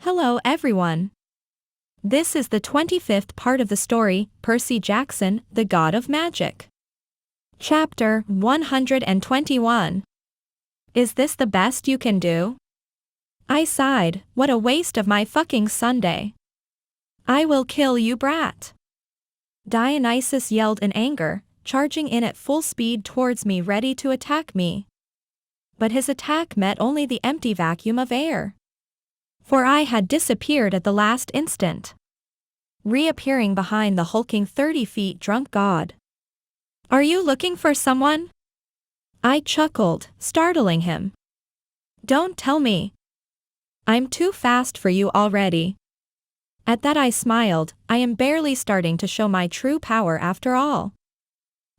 Hello everyone. This is the 25th part of the story, Percy Jackson, the God of Magic. Chapter 121. Is this the best you can do? I sighed, what a waste of my fucking Sunday. I will kill you, brat. Dionysus yelled in anger, charging in at full speed towards me ready to attack me. But his attack met only the empty vacuum of air. For I had disappeared at the last instant, reappearing behind the hulking 30 feet drunk god. Are you looking for someone? I chuckled, startling him. Don't tell me. I'm too fast for you already. At that I smiled, I am barely starting to show my true power after all.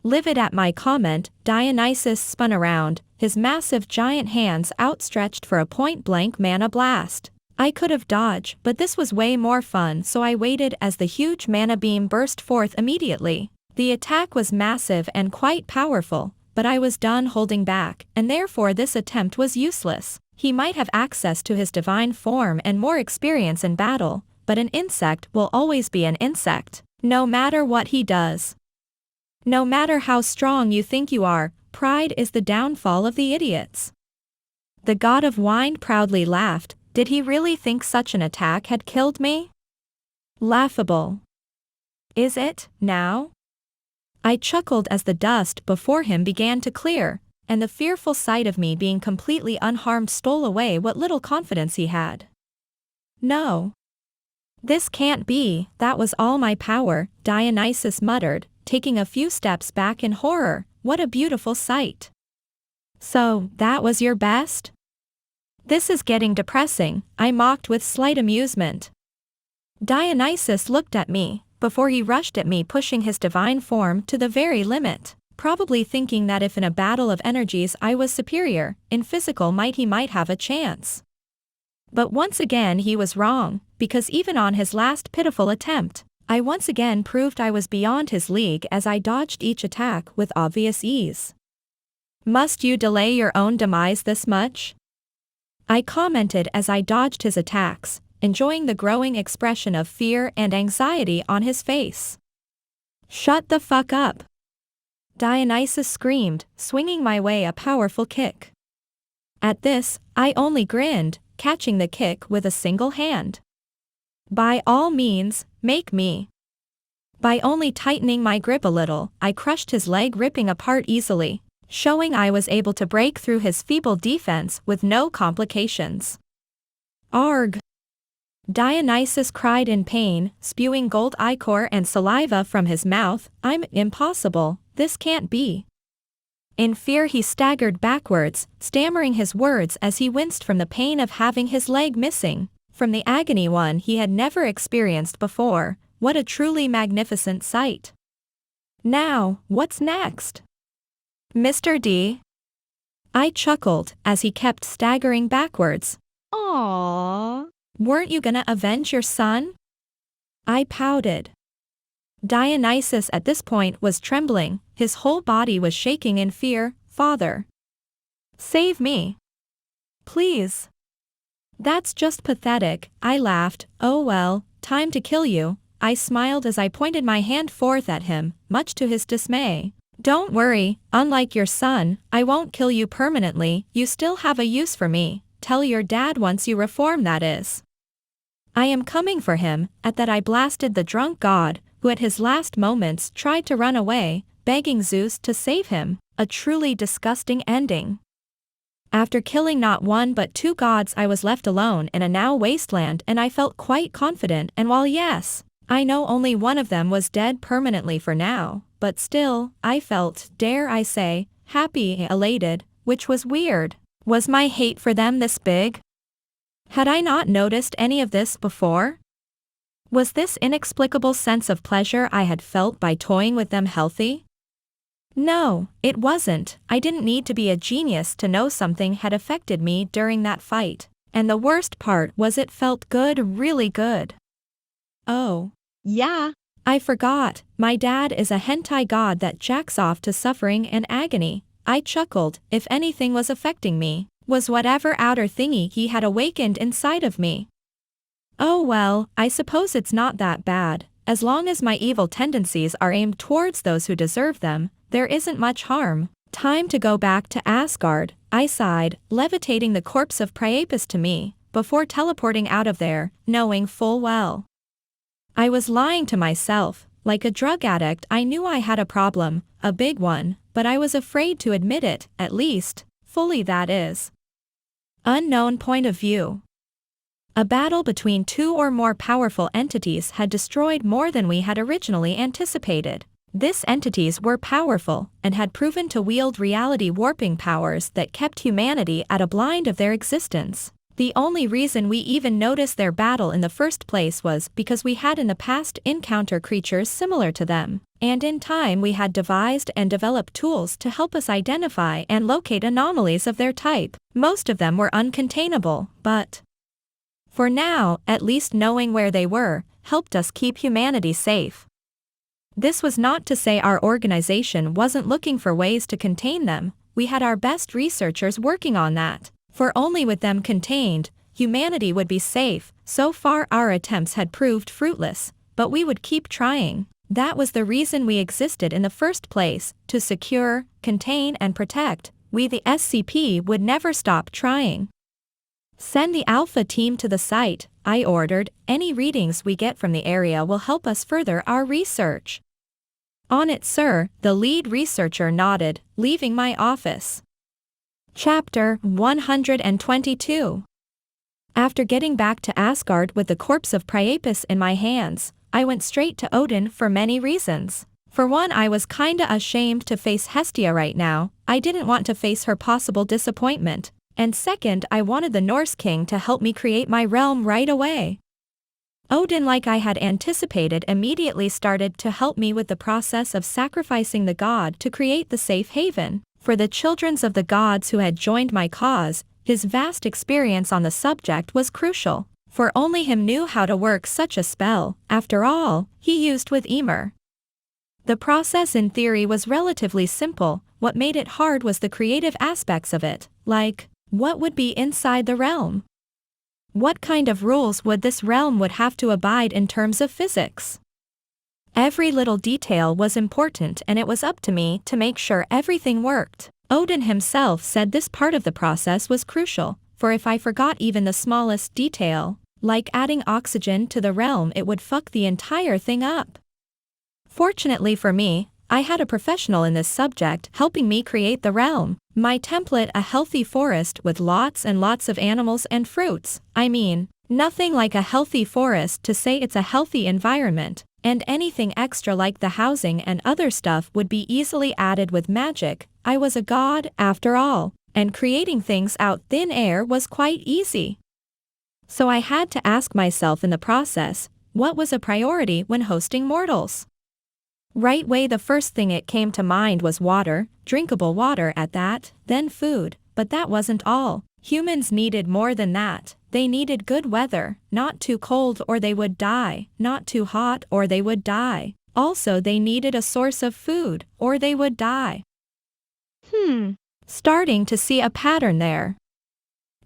Livid at my comment, Dionysus spun around, his massive giant hands outstretched for a point-blank mana blast. I could have dodged, but this was way more fun, so I waited as the huge mana beam burst forth immediately. The attack was massive and quite powerful, but I was done holding back, and therefore this attempt was useless. He might have access to his divine form and more experience in battle, but an insect will always be an insect, no matter what he does. No matter how strong you think you are, pride is the downfall of the idiots. The god of wine proudly laughed. Did he really think such an attack had killed me? Laughable. Is it, now? I chuckled as the dust before him began to clear, and the fearful sight of me being completely unharmed stole away what little confidence he had. No. This can't be, that was all my power, Dionysus muttered, taking a few steps back in horror. What a beautiful sight. So, that was your best? This is getting depressing, I mocked with slight amusement. Dionysus looked at me, before he rushed at me, pushing his divine form to the very limit, probably thinking that if in a battle of energies I was superior, in physical might he might have a chance. But once again he was wrong, because even on his last pitiful attempt, I once again proved I was beyond his league as I dodged each attack with obvious ease. Must you delay your own demise this much? I commented as I dodged his attacks, enjoying the growing expression of fear and anxiety on his face. Shut the fuck up! Dionysus screamed, swinging my way a powerful kick. At this, I only grinned, catching the kick with a single hand. By all means, make me. By only tightening my grip a little, I crushed his leg, ripping apart easily, showing I was able to break through his feeble defense with no complications. Arg! Dionysus cried in pain, spewing gold ichor and saliva from his mouth. I'm impossible, this can't be. In fear he staggered backwards, stammering his words as he winced from the pain of having his leg missing, from the agony one he had never experienced before. What a truly magnificent sight. Now, what's next? Mr. D? I chuckled as he kept staggering backwards. Aww. Weren't you gonna avenge your son? I pouted. Dionysus at this point was trembling, his whole body was shaking in fear. Father. Save me. Please. That's just pathetic, I laughed. Oh well, time to kill you. I smiled as I pointed my hand forth at him, much to his dismay. Don't worry, unlike your son, I won't kill you permanently, you still have a use for me. Tell your dad once you reform, that is. I am coming for him. At that I blasted the drunk god, who at his last moments tried to run away, begging Zeus to save him, a truly disgusting ending. After killing not one but two gods, I was left alone in a now wasteland, and I felt quite confident, and while yes, I know only one of them was dead permanently for now, but still, I felt, dare I say, happy, elated, which was weird. Was my hate for them this big? Had I not noticed any of this before? Was this inexplicable sense of pleasure I had felt by toying with them healthy? No, it wasn't. I didn't need to be a genius to know something had affected me during that fight, and the worst part was it felt good, really good. Oh. Yeah. I forgot, my dad is a hentai god that jacks off to suffering and agony. I chuckled. If anything was affecting me, was whatever outer thingy he had awakened inside of me. Oh well, I suppose it's not that bad. As long as my evil tendencies are aimed towards those who deserve them, there isn't much harm. Time to go back to Asgard, I sighed, levitating the corpse of Priapus to me, before teleporting out of there, knowing full well I was lying to myself. Like a drug addict, I knew I had a problem, a big one, but I was afraid to admit it, at least, fully, that is. Unknown point of view. A battle between two or more powerful entities had destroyed more than we had originally anticipated. These entities were powerful, and had proven to wield reality warping powers that kept humanity at a blind of their existence. The only reason we even noticed their battle in the first place was because we had in the past encountered creatures similar to them, and in time we had devised and developed tools to help us identify and locate anomalies of their type. Most of them were uncontainable, but for now, at least knowing where they were, helped us keep humanity safe. This was not to say our organization wasn't looking for ways to contain them. We had our best researchers working on that. For only with them contained, humanity would be safe. So far our attempts had proved fruitless, but we would keep trying. That was the reason we existed in the first place, to secure, contain and protect. We the SCP would never stop trying. Send the Alpha team to the site, I ordered. Any readings we get from the area will help us further our research. On it, sir, the lead researcher nodded, leaving my office. Chapter 122. After getting back to Asgard with the corpse of Priapus in my hands, I went straight to Odin for many reasons. For one, I was kinda ashamed to face Hestia right now. I didn't want to face her possible disappointment. And second, I wanted the Norse king to help me create my realm right away. Odin, like I had anticipated, immediately started to help me with the process of sacrificing the god to create the safe haven. For the children of the gods who had joined my cause, his vast experience on the subject was crucial, for only him knew how to work such a spell. After all, he used with Ymir. The process in theory was relatively simple. What made it hard was the creative aspects of it, like, what would be inside the realm? What kind of rules would this realm would have to abide in terms of physics? Every little detail was important, and it was up to me to make sure everything worked. Odin himself said this part of the process was crucial, for if I forgot even the smallest detail, like adding oxygen to the realm, it would fuck the entire thing up. Fortunately for me, I had a professional in this subject helping me create the realm. My template, a healthy forest with lots and lots of animals and fruits. I mean, nothing like a healthy forest to say it's a healthy environment, and anything extra like the housing and other stuff would be easily added with magic. I was a god, after all, and creating things out thin air was quite easy. So I had to ask myself in the process, what was a priority when hosting mortals? Right way, the first thing it came to mind was water, drinkable water at that, then food, but that wasn't all. Humans needed more than that. They needed good weather, not too cold or they would die, not too hot or they would die. Also they needed a source of food, or they would die. Starting to see a pattern there.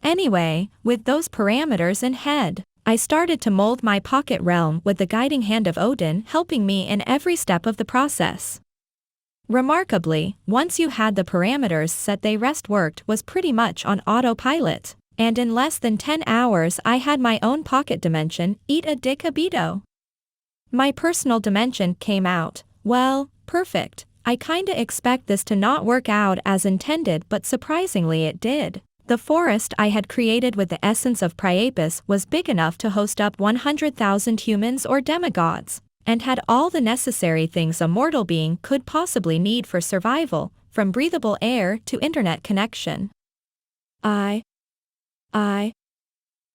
Anyway, with those parameters in head, I started to mold my pocket realm with the guiding hand of Odin helping me in every step of the process. Remarkably, once you had the parameters set, the rest worked was pretty much on autopilot, and in less than 10 hours I had my own pocket dimension. Eat a dick abito. My personal dimension came out, well, perfect. I kinda expect this to not work out as intended, but surprisingly it did. The forest I had created with the essence of Priapus was big enough to host up 100,000 humans or demigods, and had all the necessary things a mortal being could possibly need for survival, from breathable air to internet connection.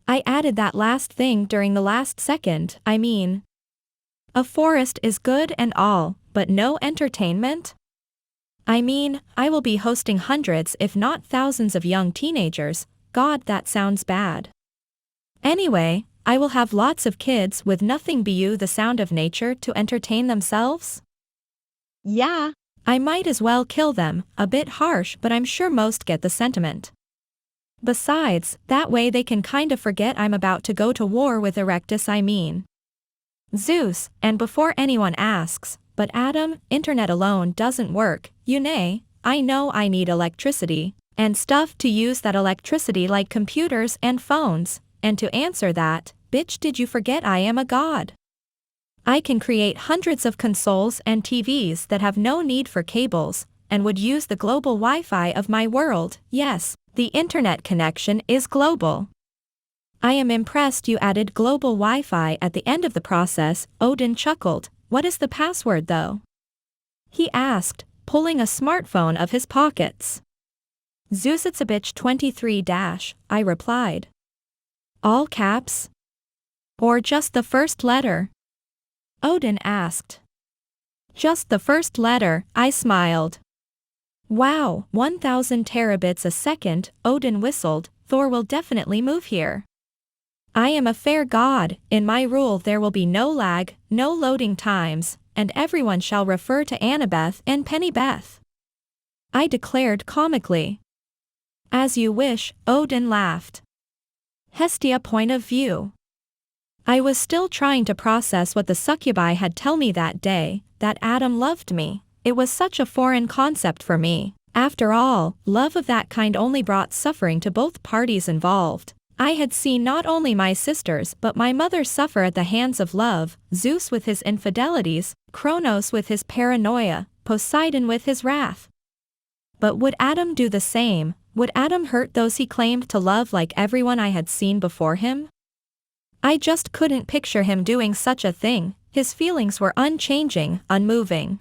I added that last thing during the last second. I mean, a forest is good and all, but no entertainment? I mean, I will be hosting hundreds if not thousands of young teenagers. God, that sounds bad. Anyway, I will have lots of kids with nothing but the sound of nature to entertain themselves? Yeah. I might as well kill them, a bit harsh, but I'm sure most get the sentiment. Besides, that way they can kinda forget I'm about to go to war with Erectus, I mean. Zeus, and before anyone asks, but Adam, internet alone doesn't work, I know I need electricity, and stuff to use that electricity like computers and phones, and to answer that, bitch, did you forget I am a god? I can create hundreds of consoles and TVs that have no need for cables, and would use the global Wi-Fi of my world. Yes, the internet connection is global. I am impressed you added global Wi-Fi at the end of the process. Odin chuckled. What is the password though? He asked, pulling a smartphone of his pockets. Zeus, it's a bitch 23 dash, I replied. All caps? Or just the first letter? Odin asked. Just the first letter, I smiled. Wow, 1000 terabits a second, Odin whistled. Thor will definitely move here. I am a fair god, in my rule there will be no lag, no loading times, and everyone shall refer to Annabeth and Pennybeth. I declared comically. As you wish, Odin laughed. Hestia point of view. I was still trying to process what the succubi had told me that day, that Adam loved me. It was such a foreign concept for me. After all, love of that kind only brought suffering to both parties involved. I had seen not only my sisters but my mother suffer at the hands of love, Zeus with his infidelities, Kronos with his paranoia, Poseidon with his wrath. But would Adam do the same? Would Adam hurt those he claimed to love like everyone I had seen before him? I just couldn't picture him doing such a thing. His feelings were unchanging, unmoving.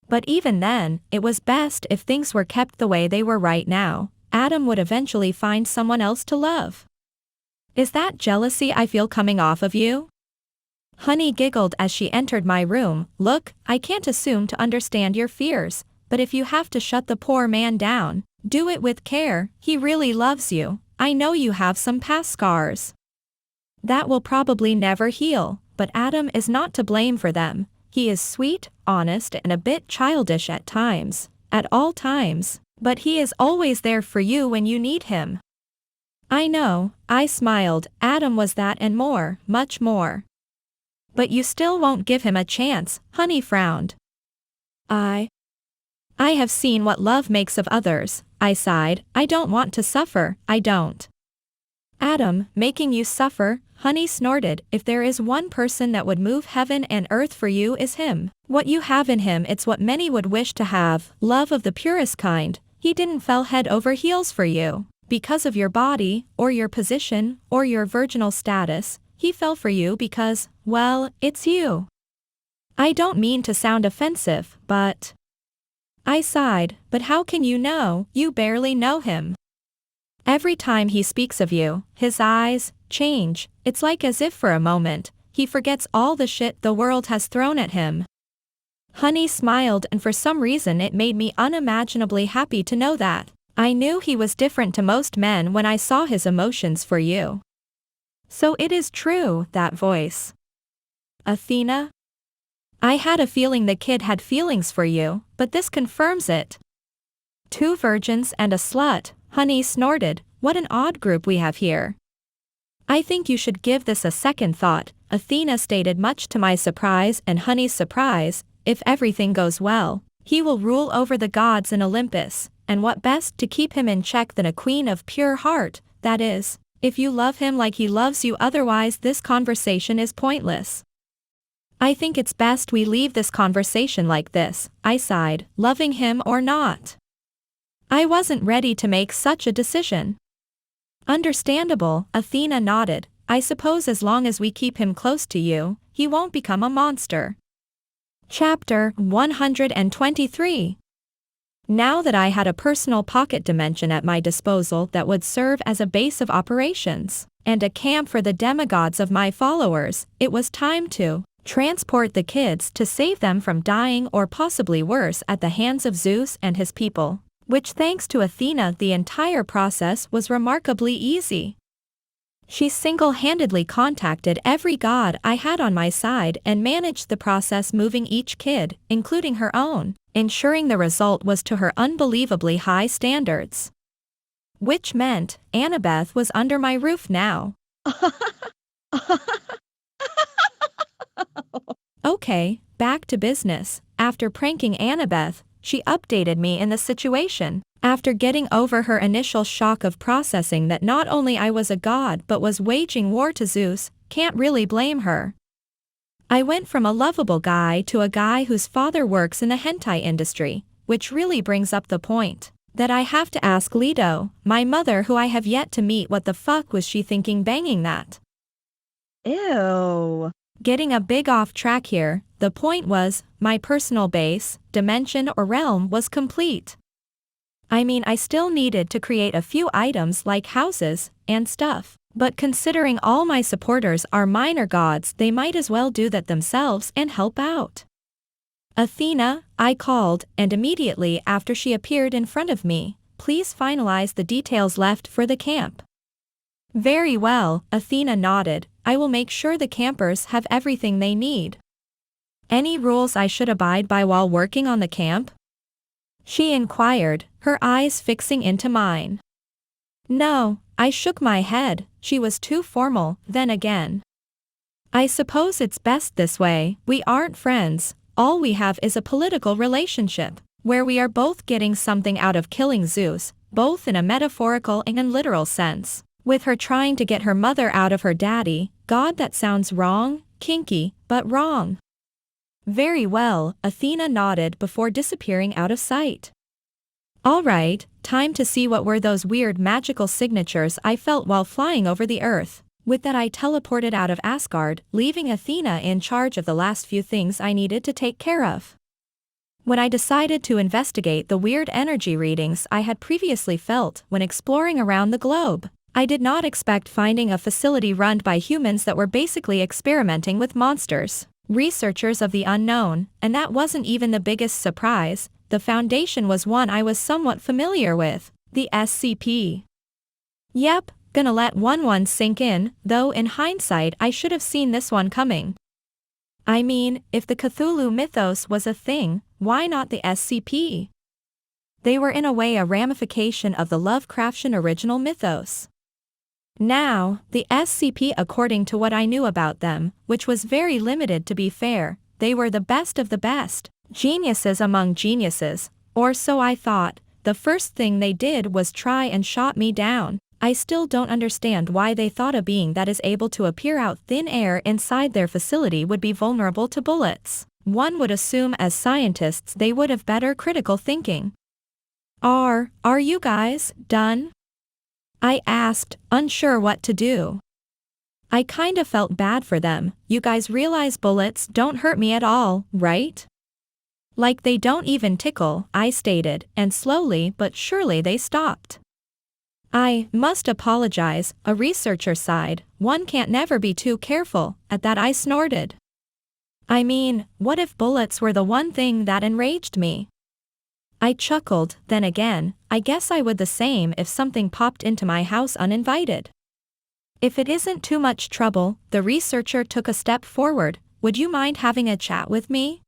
But even then, it was best if things were kept the way they were right now. Adam would eventually find someone else to love. Is that jealousy I feel coming off of you? Honey giggled as she entered my room. Look, I can't assume to understand your fears, but if you have to shut the poor man down, do it with care. He really loves you. I know you have some past scars. That will probably never heal, but Adam is not to blame for them. He is sweet, honest, and a bit childish at times. At all times. But he is always there for you when you need him. I know, I smiled. Adam was that and more, much more. But you still won't give him a chance, Honey frowned. I have seen what love makes of others, I sighed. I don't want to suffer, I don't. Adam, making you suffer? Honey snorted. If there is one person that would move heaven and earth for you is him. What you have in him, it's what many would wish to have, love of the purest kind. He didn't fell head over heels for you, because of your body, or your position, or your virginal status. He fell for you because, well, it's you. I don't mean to sound offensive, but... I sighed, but how can you know? You barely know him. Every time he speaks of you, his eyes change. It's like as if for a moment, he forgets all the shit the world has thrown at him. Honey smiled, and for some reason it made me unimaginably happy to know that. I knew he was different to most men when I saw his emotions for you. So it is true, that voice. Athena? I had a feeling the kid had feelings for you, but this confirms it. 2 virgins and a slut, Honey snorted. What an odd group we have here. I think you should give this a second thought, Athena stated, much to my surprise and Honey's surprise. If everything goes well, he will rule over the gods in Olympus, and what best to keep him in check than a queen of pure heart, that is, if you love him like he loves you, otherwise this conversation is pointless. I think it's best we leave this conversation like this, I sighed, loving him or not. I wasn't ready to make such a decision. Understandable, Athena nodded. I suppose as long as we keep him close to you, he won't become a monster. Chapter 123. Now that I had a personal pocket dimension at my disposal that would serve as a base of operations, and a camp for the demigods of my followers, it was time to transport the kids to save them from dying or possibly worse at the hands of Zeus and his people, which thanks to Athena the entire process was remarkably easy. She single-handedly contacted every god I had on my side and managed the process, moving each kid, including her own, ensuring the result was to her unbelievably high standards. Which meant, Annabeth was under my roof now. Okay, back to business. After pranking Annabeth, she updated me in the situation. After getting over her initial shock of processing that not only I was a god but was waging war to Zeus, can't really blame her. I went from a lovable guy to a guy whose father works in the hentai industry, which really brings up the point that I have to ask Lido, my mother who I have yet to meet, what the fuck was she thinking banging that? Ew. Getting a big off track here, the point was, my personal base, dimension or realm was complete. I mean, I still needed to create a few items like houses and stuff, but considering all my supporters are minor gods, they might as well do that themselves and help out. Athena, I called, and immediately after she appeared in front of me, please finalize the details left for the camp. Very well, Athena nodded, I will make sure the campers have everything they need. Any rules I should abide by while working on the camp? She inquired, her eyes fixing into mine. No, I shook my head, she was too formal. Then again, I suppose it's best this way. We aren't friends, all we have is a political relationship, where we are both getting something out of killing Zeus, both in a metaphorical and literal sense. With her trying to get her mother out of her daddy, God, that sounds wrong, kinky, but wrong. Very well, Athena nodded before disappearing out of sight. Alright, time to see what were those weird magical signatures I felt while flying over the earth. With that I teleported out of Asgard, leaving Athena in charge of the last few things I needed to take care of. When I decided to investigate the weird energy readings I had previously felt when exploring around the globe, I did not expect finding a facility run by humans that were basically experimenting with monsters, researchers of the unknown, and that wasn't even the biggest surprise. The foundation was one I was somewhat familiar with, the SCP. Yep, gonna let one sink in, though in hindsight I should have seen this one coming. I mean, if the Cthulhu mythos was a thing, why not the SCP? They were in a way a ramification of the Lovecraftian original mythos. Now, the SCP, according to what I knew about them, which was very limited to be fair, they were the best of the best, geniuses among geniuses, or so I thought. The first thing they did was try and shot me down. I still don't understand why they thought a being that is able to appear out thin air inside their facility would be vulnerable to bullets. One would assume as scientists they would have better critical thinking. Are you guys done? I asked, unsure what to do. I kinda felt bad for them. You guys realize bullets don't hurt me at all, right? Like they don't even tickle, I stated, and slowly but surely they stopped. I must apologize, a researcher sighed, one can't never be too careful. At that I snorted. I mean, what if bullets were the one thing that enraged me? I chuckled, then again, I guess I would the same if something popped into my house uninvited. If it isn't too much trouble, the researcher took a step forward, would you mind having a chat with me?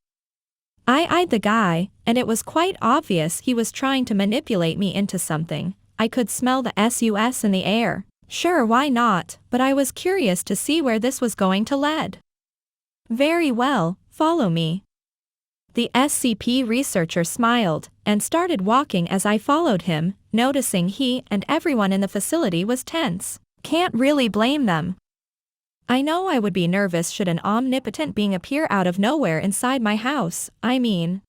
I eyed the guy, and it was quite obvious he was trying to manipulate me into something. I could smell the SUS in the air. Sure, why not, but I was curious to see where this was going to lead. Very well, follow me. The SCP researcher smiled, and started walking as I followed him, noticing he and everyone in the facility was tense. Can't really blame them. I know I would be nervous should an omnipotent being appear out of nowhere inside my house. I mean,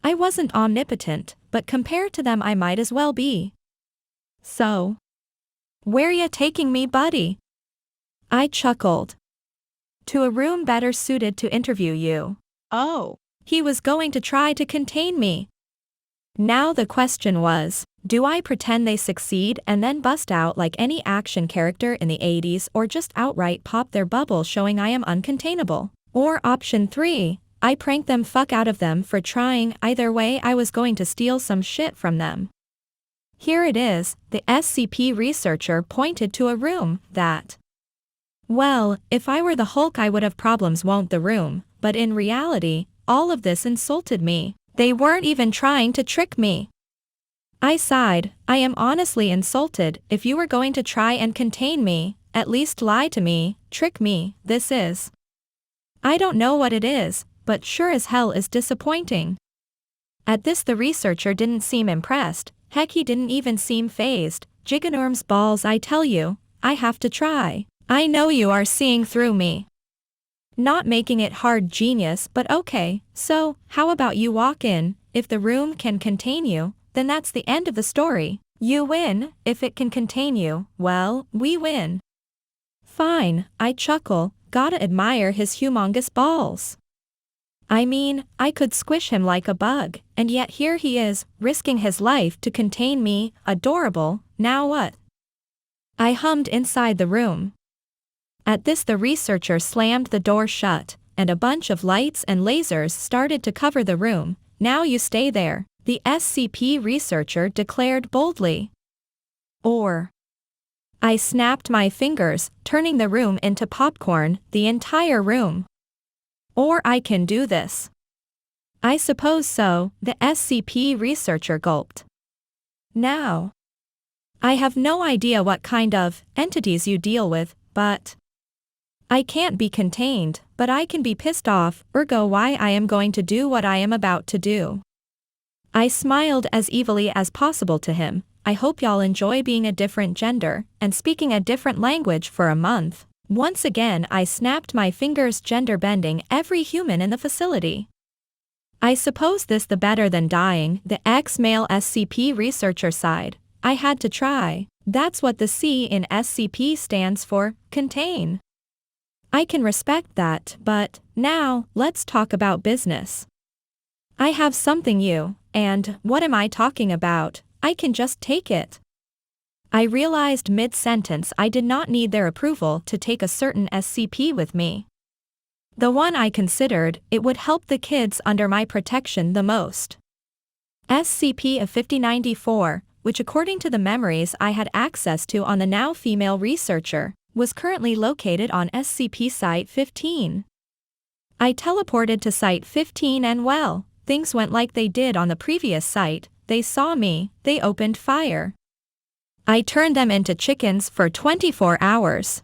I wasn't omnipotent, but compared to them I might as well be. So, where ya taking me, buddy? I chuckled. To a room better suited to interview you. Oh. He was going to try to contain me. Now the question was, do I pretend they succeed and then bust out like any action character in the 80s, or just outright pop their bubble showing I am uncontainable? Or option 3, I prank them fuck out of them for trying. Either way I was going to steal some shit from them. Here it is, the SCP researcher pointed to a room that. Well, if I were the Hulk I would have problems, won't the room, but in reality, all of this insulted me. They weren't even trying to trick me. I sighed. I am honestly insulted. If you were going to try and contain me, at least lie to me, trick me, this is. I don't know what it is, but sure as hell is disappointing. At this the researcher didn't seem impressed, heck he didn't even seem fazed. Jiganorm's balls, I tell you, I have to try. I know you are seeing through me. Not making it hard, genius, but okay, so, how about you walk in? If the room can contain you, then that's the end of the story. You win. If it can contain you, well, we win. Fine, I chuckle, gotta admire his humongous balls. I mean, I could squish him like a bug, and yet here he is, risking his life to contain me. Adorable. Now what? I hummed inside the room. At this the researcher slammed the door shut, and a bunch of lights and lasers started to cover the room. Now you stay there, the SCP researcher declared boldly. Or. I snapped my fingers, turning the room into popcorn, the entire room. Or I can do this. I suppose so, the SCP researcher gulped. Now. I have no idea what kind of entities you deal with, but I can't be contained, but I can be pissed off, ergo why I am going to do what I am about to do. I smiled as evilly as possible to him. I hope y'all enjoy being a different gender, and speaking a different language for a month. Once again I snapped my fingers, gender bending every human in the facility. I suppose this the better than dying, the ex-male SCP researcher sighed. I had to try. That's what the C in SCP stands for, contain. I can respect that, but, now, let's talk about business. I have something and, what am I talking about? I can just take it. I realized mid-sentence I did not need their approval to take a certain SCP with me. The one I considered, it would help the kids under my protection the most. SCP of 5094, which according to the memories I had access to on the now female researcher, was currently located on SCP Site 15. I teleported to Site 15 and well, things went like they did on the previous site. They saw me, they opened fire. I turned them into chickens for 24 hours.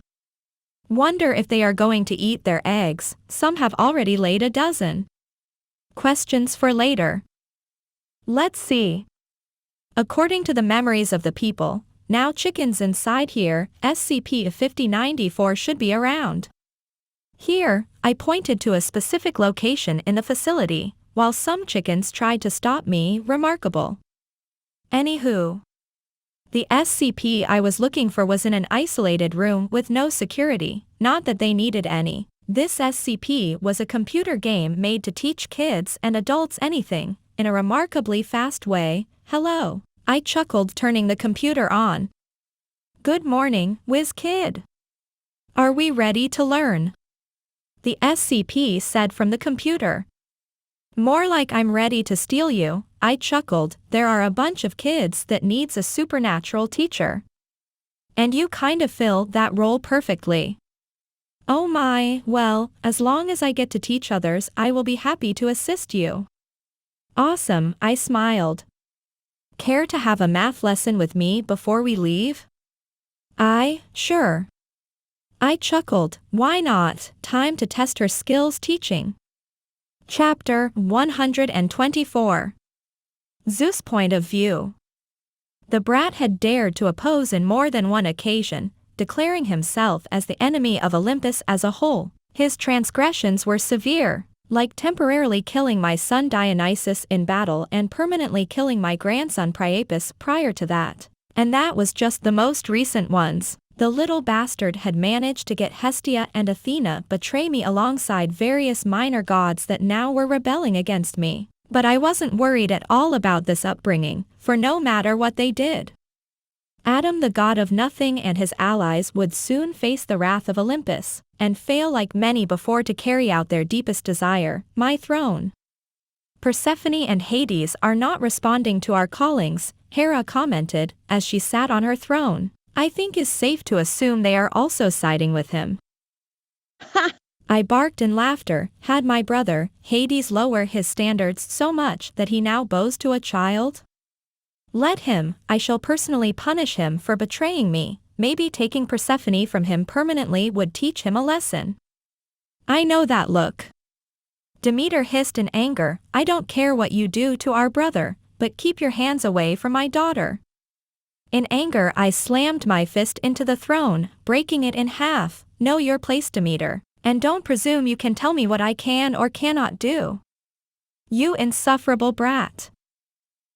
Wonder if they are going to eat their eggs. Some have already laid a dozen. Questions for later. Let's see. According to the memories of the people, now chickens inside here, SCP of 5094 should be around. Here, I pointed to a specific location in the facility, while some chickens tried to stop me. Remarkable. Anywho. The SCP I was looking for was in an isolated room with no security, not that they needed any. This SCP was a computer game made to teach kids and adults anything, in a remarkably fast way. Hello. I chuckled, turning the computer on. Good morning, whiz kid. Are we ready to learn? The SCP said from the computer. More like I'm ready to steal you, I chuckled. There are a bunch of kids that needs a supernatural teacher. And you kind of fill that role perfectly. Oh my, well, as long as I get to teach others, I will be happy to assist you. Awesome, I smiled. Care to have a math lesson with me before we leave? Sure. I chuckled. Why not? Time to test her skills teaching. Chapter 124. Zeus' point of view. The brat had dared to oppose in more than one occasion, declaring himself as the enemy of Olympus as a whole. His transgressions were severe, like temporarily killing my son Dionysus in battle and permanently killing my grandson Priapus prior to that. And that was just the most recent ones. The little bastard had managed to get Hestia and Athena betray me alongside various minor gods that now were rebelling against me. But I wasn't worried at all about this upbringing, for no matter what they did, Adam the god of nothing and his allies would soon face the wrath of Olympus, and fail like many before to carry out their deepest desire, my throne. Persephone and Hades are not responding to our callings, Hera commented, as she sat on her throne. I think it's safe to assume they are also siding with him. Ha! I barked in laughter. Had my brother, Hades, lower his standards so much that he now bows to a child? Let him, I shall personally punish him for betraying me. Maybe taking Persephone from him permanently would teach him a lesson. I know that look. Demeter hissed in anger, I don't care what you do to our brother, but keep your hands away from my daughter. In anger I slammed my fist into the throne, breaking it in half. Know your place, Demeter, and don't presume you can tell me what I can or cannot do. You insufferable brat.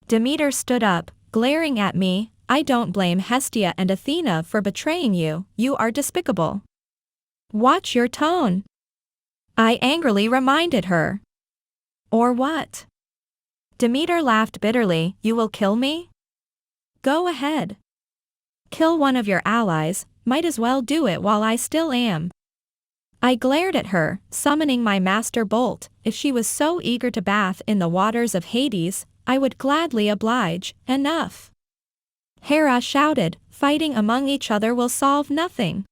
Demeter stood up, glaring at me. I don't blame Hestia and Athena for betraying you, you are despicable. Watch your tone. I angrily reminded her. Or what? Demeter laughed bitterly, you will kill me? Go ahead. Kill one of your allies, might as well do it while I still am. I glared at her, summoning my master bolt. If she was so eager to bath in the waters of Hades, I would gladly oblige. Enough. Hera shouted, fighting among each other will solve nothing.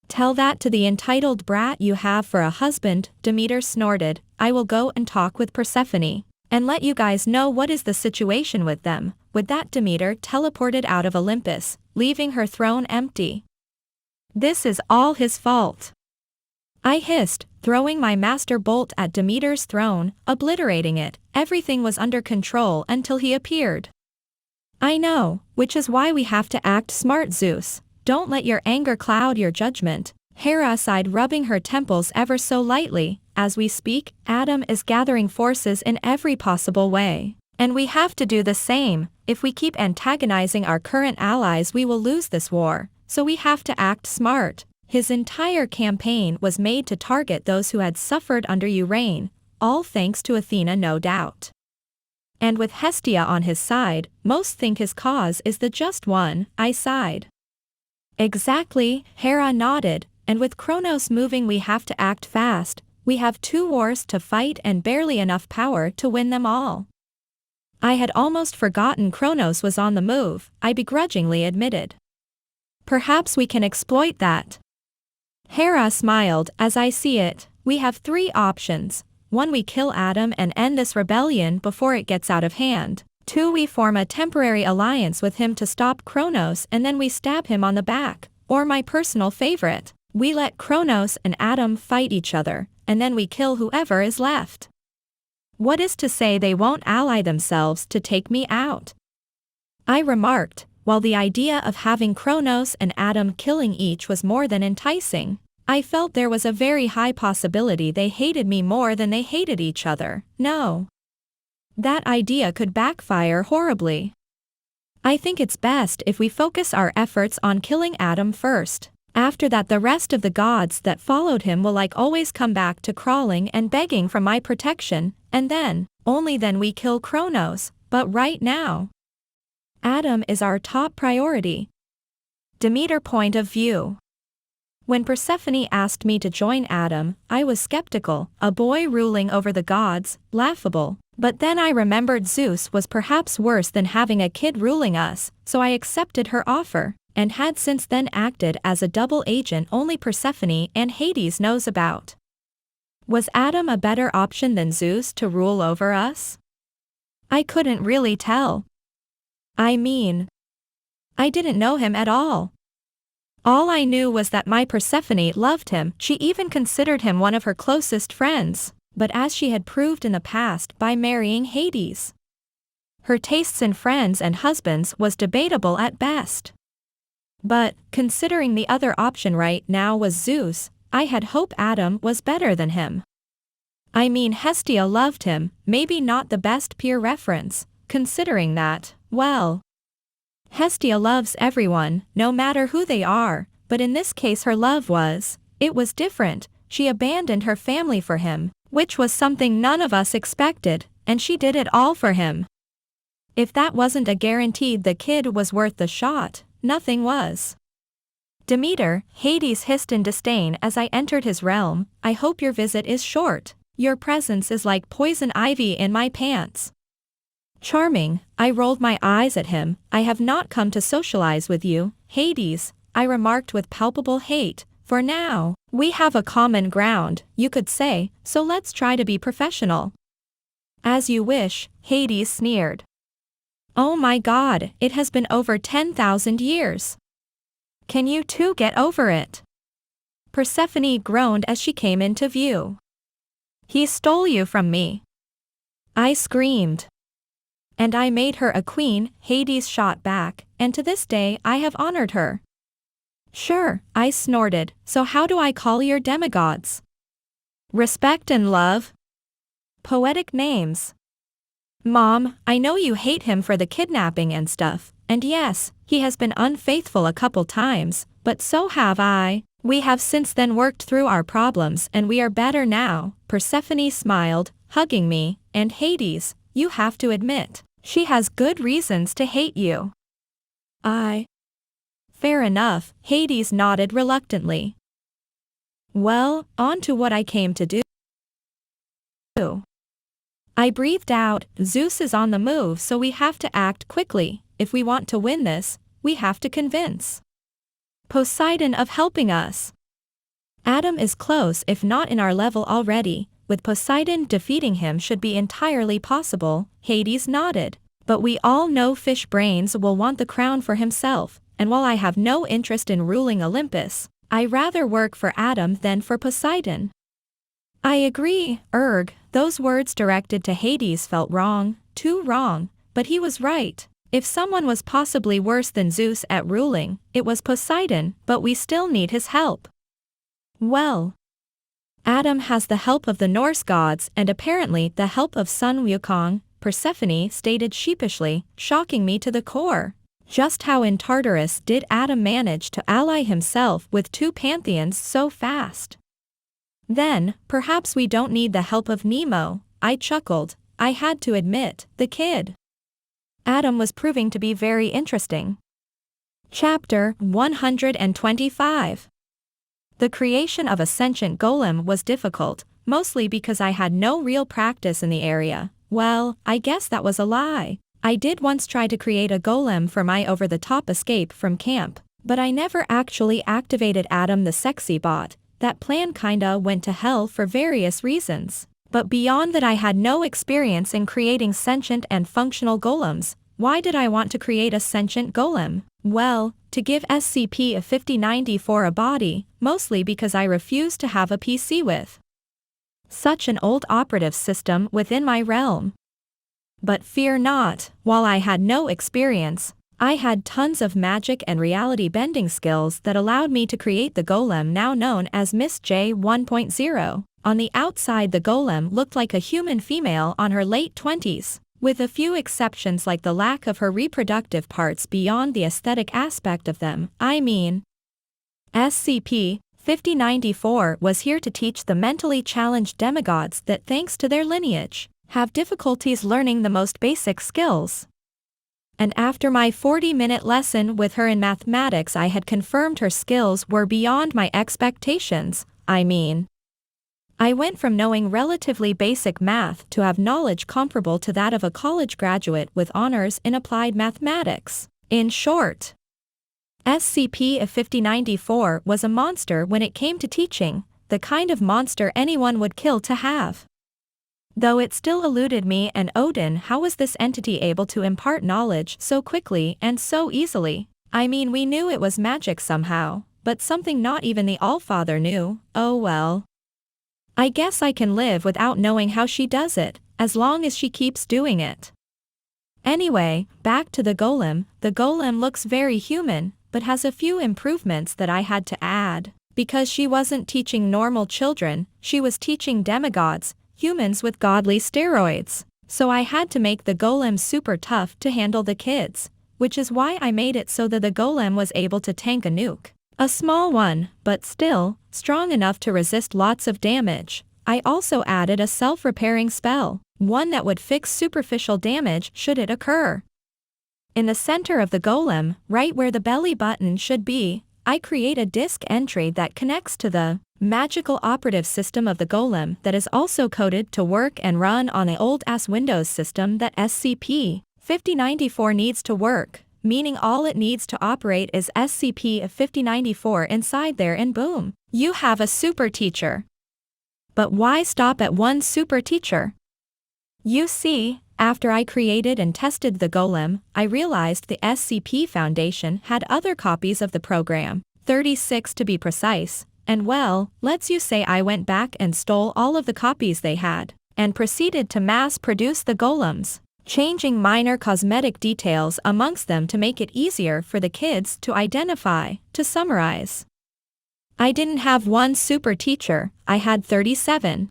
Tell that to the entitled brat you have for a husband, Demeter snorted. I will go and talk with Persephone, and let you guys know what is the situation with them. With that, Demeter teleported out of Olympus, leaving her throne empty. This is all his fault. I hissed, throwing my master bolt at Demeter's throne, obliterating it. Everything was under control until he appeared. I know, which is why we have to act smart, Zeus. Don't let your anger cloud your judgment. Hera sighed, rubbing her temples ever so lightly. As we speak, Adam is gathering forces in every possible way. And we have to do the same. If we keep antagonizing our current allies, we will lose this war. So we have to act smart. His entire campaign was made to target those who had suffered under your reign, all thanks to Athena, no doubt. And with Hestia on his side, most think his cause is the just one, I sighed. Exactly, Hera nodded, and with Kronos moving we have to act fast. We have 2 wars to fight and barely enough power to win them all. I had almost forgotten Kronos was on the move, I begrudgingly admitted. Perhaps we can exploit that. Hera smiled. As I see it, we have 3 options. 1, we kill Adam and end this rebellion before it gets out of hand. 2, we form a temporary alliance with him to stop Kronos and then we stab him on the back. Or my personal favorite, we let Kronos and Adam fight each other, and then we kill whoever is left. What is to say they won't ally themselves to take me out? I remarked, while the idea of having Kronos and Adam killing each was more than enticing. I felt there was a very high possibility they hated me more than they hated each other. No. That idea could backfire horribly. I think it's best if we focus our efforts on killing Adam first. After that, the rest of the gods that followed him will like always come back to crawling and begging for my protection, and then, only then we kill Kronos, but right now, Adam is our top priority. Demeter point of view. When Persephone asked me to join Adam, I was skeptical, a boy ruling over the gods, laughable. But then I remembered Zeus was perhaps worse than having a kid ruling us, so I accepted her offer, and had since then acted as a double agent only Persephone and Hades knows about. Was Adam a better option than Zeus to rule over us? I couldn't really tell. I mean, I didn't know him at all. All I knew was that my Persephone loved him. She even considered him one of her closest friends, but as she had proved in the past by marrying Hades, her tastes in friends and husbands was debatable at best. But, considering the other option right now was Zeus, I had hope Adam was better than him. I mean, Hestia loved him, maybe not the best peer reference, considering that, well, Hestia loves everyone, no matter who they are, but in this case it was different. She abandoned her family for him, which was something none of us expected, and she did it all for him. If that wasn't a guaranteed the kid was worth the shot, nothing was. Demeter, Hades hissed in disdain as I entered his realm, I hope your visit is short. Your presence is like poison ivy in my pants. Charming, I rolled my eyes at him. I have not come to socialize with you, Hades, I remarked with palpable hate. For now, we have a common ground, you could say, so let's try to be professional. As you wish, Hades sneered. Oh my God, it has been over 10,000 years. Can you two get over it? Persephone groaned as she came into view. He stole you from me. I screamed. And I made her a queen, Hades shot back, and to this day I have honored her. Sure, I snorted, so how do I call your demigods? Respect and love? Poetic names. Mom, I know you hate him for the kidnapping and stuff, and yes, he has been unfaithful a couple times, but so have I. We have since then worked through our problems and we are better now. Persephone smiled, hugging me, and Hades, you have to admit, she has good reasons to hate you. Fair enough, Hades nodded reluctantly. Well, on to what I came to do. I breathed out, Zeus is on the move, so we have to act quickly. If we want to win this, we have to convince Poseidon of helping us. Adam is close if not in our level already, with Poseidon defeating him should be entirely possible, Hades nodded. But we all know Fish Brains will want the crown for himself, and while I have no interest in ruling Olympus, I rather work for Adam than for Poseidon. I agree, those words directed to Hades felt wrong, too wrong, but he was right. If someone was possibly worse than Zeus at ruling, it was Poseidon, but we still need his help. Well, Adam has the help of the Norse gods and apparently the help of Sun Wukong, Persephone stated sheepishly, shocking me to the core. Just how in Tartarus did Adam manage to ally himself with two pantheons so fast? Then, perhaps we don't need the help of Nemo, I chuckled. I had to admit, the kid Adam was proving to be very interesting. Chapter 125. The creation of a sentient golem was difficult, mostly because I had no real practice in the area. Well, I guess that was a lie. I did once try to create a golem for my over-the-top escape from camp, but I never actually activated Adam the sexy bot. That plan kinda went to hell for various reasons. But beyond that I had no experience in creating sentient and functional golems. Why did I want to create a sentient golem? Well, to give SCP-5094 a body, mostly because I refused to have a PC with such an old operative system within my realm. But fear not, while I had no experience, I had tons of magic and reality bending skills that allowed me to create the golem now known as Miss J 1.0. On the outside the golem looked like a human female on her late 20s, with a few exceptions like the lack of her reproductive parts beyond the aesthetic aspect of them. I mean, SCP-5094 was here to teach the mentally challenged demigods that thanks to their lineage, have difficulties learning the most basic skills. And after my 40-minute lesson with her in mathematics I had confirmed her skills were beyond my expectations. I mean, I went from knowing relatively basic math to have knowledge comparable to that of a college graduate with honors in applied mathematics. In short, SCP-5094 was a monster when it came to teaching, the kind of monster anyone would kill to have. Though it still eluded me and Odin, how was this entity able to impart knowledge so quickly and so easily? I mean, we knew it was magic somehow, but something not even the Allfather knew. Oh well. I guess I can live without knowing how she does it, as long as she keeps doing it. Anyway, back to the golem. The golem looks very human, but has a few improvements that I had to add. Because she wasn't teaching normal children, she was teaching demigods, humans with godly steroids. So I had to make the golem super tough to handle the kids, which is why I made it so that the golem was able to tank a nuke. A small one, but still, strong enough to resist lots of damage. I also added a self-repairing spell, one that would fix superficial damage should it occur. In the center of the golem, right where the belly button should be, I create a disk entry that connects to the magical operative system of the golem that is also coded to work and run on an old-ass Windows system that SCP-5094 needs to work, meaning all it needs to operate is SCP-5094 inside there and boom, you have a super teacher. But why stop at one super teacher? You see, After I created and tested the golem, I realized the SCP Foundation had other copies of the program, 36 to be precise, and well, let's you say I went back and stole all of the copies they had, and proceeded to mass-produce the golems, changing minor cosmetic details amongst them to make it easier for the kids to identify. To summarize, I didn't have one super teacher, I had 37.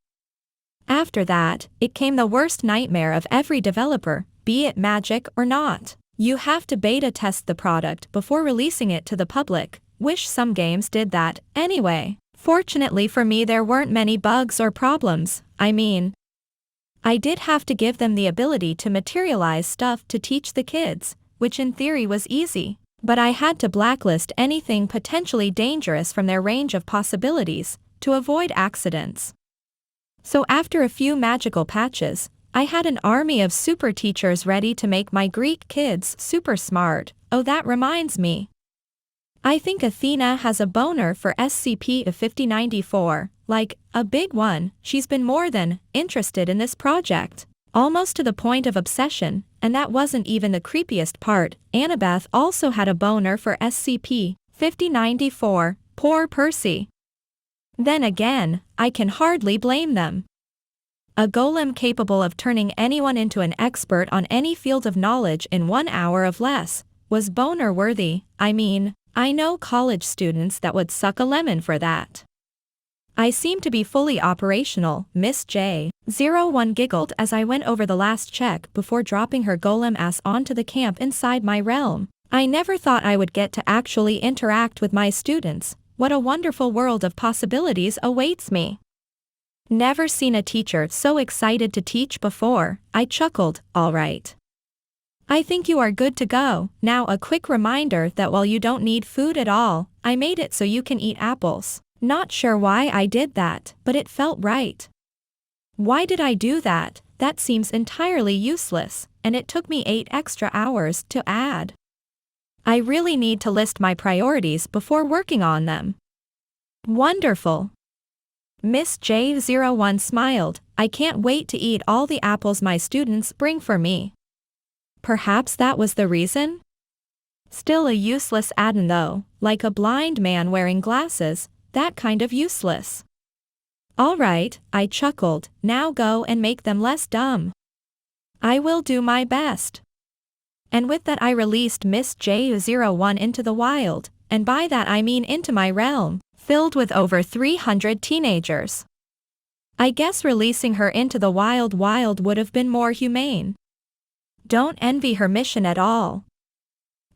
After that, it came the worst nightmare of every developer, be it magic or not. You have to beta test the product before releasing it to the public. Wish some games did that, anyway. Fortunately for me, there weren't many bugs or problems. I mean, I did have to give them the ability to materialize stuff to teach the kids, which in theory was easy. But I had to blacklist anything potentially dangerous from their range of possibilities, to avoid accidents. So after a few magical patches, I had an army of super teachers ready to make my Greek kids super smart. Oh, that reminds me. I think Athena has a boner for SCP-5094, like, a big one. She's been more than interested in this project, almost to the point of obsession, and that wasn't even the creepiest part. Annabeth also had a boner for SCP-5094, poor Pērcy. Then again, I can hardly blame them. A golem capable of turning anyone into an expert on any field of knowledge in 1 hour or less was boner-worthy. I mean, I know college students that would suck a lemon for that. I seem to be fully operational, Miss J01 giggled as I went over the last check before dropping her golem ass onto the camp inside my realm. I never thought I would get to actually interact with my students. What a wonderful world of possibilities awaits me. Never seen a teacher so excited to teach before. I chuckled. All right. I think you are good to go. Now a quick reminder that while you don't need food at all, I made it so you can eat apples. Not sure why I did that, but it felt right. Why did I do that? That seems entirely useless, and it took me 8 extra hours to add. I really need to list my priorities before working on them. Wonderful. Miss J01 smiled. I can't wait to eat all the apples my students bring for me. Perhaps that was the reason? Still a useless add-on though, like a blind man wearing glasses, that kind of useless. Alright, I chuckled, now go and make them less dumb. I will do my best. And with that I released Miss J01 into the wild, and by that I mean into my realm, filled with over 300 teenagers. I guess releasing her into the wild would have been more humane. Don't envy her mission at all.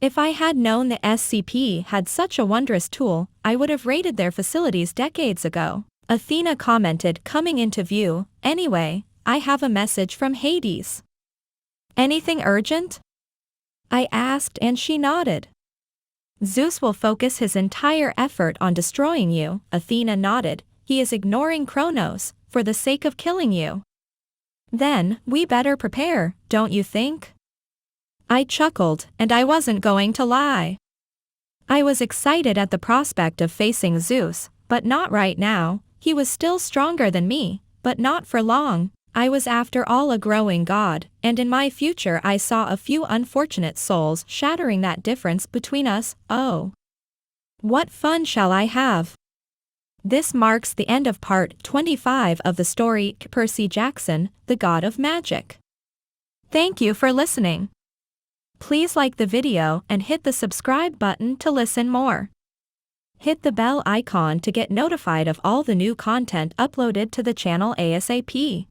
If I had known the SCP had such a wondrous tool, I would have raided their facilities decades ago. Athena commented, coming into view. Anyway, I have a message from Hades. Anything urgent? I asked and she nodded. Zeus will focus his entire effort on destroying you. Athena nodded. He is ignoring Kronos, for the sake of killing you. Then, we better prepare, don't you think? I chuckled, and I wasn't going to lie. I was excited at the prospect of facing Zeus, but not right now. He was still stronger than me, but not for long. I was after all a growing god, and in my future I saw a few unfortunate souls shattering that difference between us. Oh. What fun shall I have? This marks the end of part 25 of the story Pērcy Jackson, the God of Magic. Thank you for listening. Please like the video and hit the subscribe button to listen more. Hit the bell icon to get notified of all the new content uploaded to the channel ASAP.